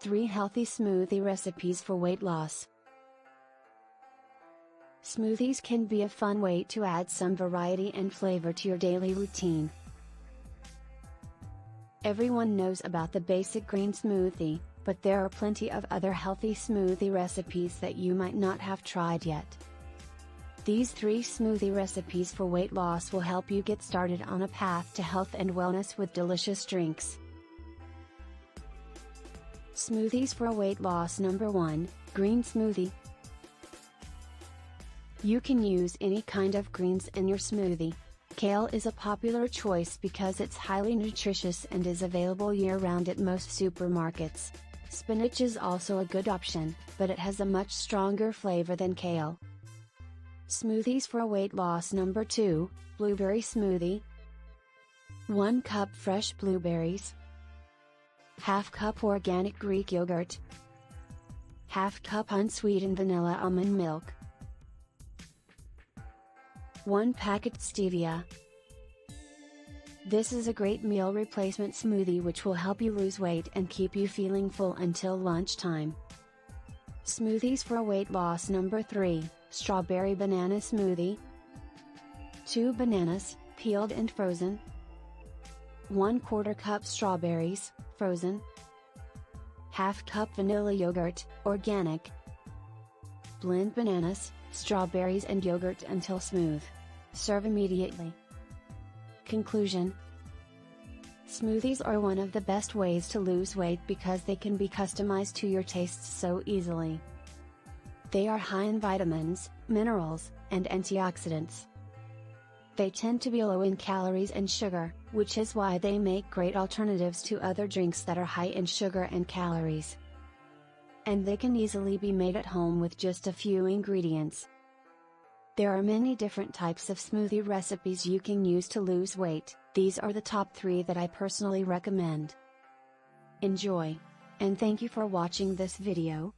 3 healthy smoothie recipes for weight loss. Smoothies can be a fun way to add some variety and flavor to your daily routine. Everyone knows about the basic green smoothie, but there are plenty of other healthy smoothie recipes that you might not have tried yet. These 3 smoothie recipes for weight loss will help you get started on a path to health and wellness with delicious drinks. Smoothies for weight loss. Number 1, Green Smoothie. You can use any kind of greens in your smoothie. Kale is a popular choice because it's highly nutritious and is available year-round at most supermarkets. Spinach is also a good option, but it has a much stronger flavor than kale. Smoothies for weight loss. Number 2, Blueberry Smoothie. 1 cup fresh blueberries, ½ cup organic Greek yogurt, ½ cup unsweetened vanilla almond milk, 1 packet stevia. This is a great meal replacement smoothie which will help you lose weight and keep you feeling full until lunchtime. Smoothies for weight loss. Number 3, Strawberry Banana Smoothie. 2 bananas, peeled and frozen. 1/4 cup strawberries, frozen. ½ cup vanilla yogurt, organic. Blend bananas, strawberries and yogurt until smooth. Serve immediately. Conclusion: smoothies are one of the best ways to lose weight because they can be customized to your tastes so easily. They are high in vitamins, minerals, and antioxidants. They tend to be low in calories and sugar, which is why they make great alternatives to other drinks that are high in sugar and calories. And they can easily be made at home with just a few ingredients. There are many different types of smoothie recipes you can use to lose weight. These are the top 3 that I personally recommend. Enjoy! And thank you for watching this video.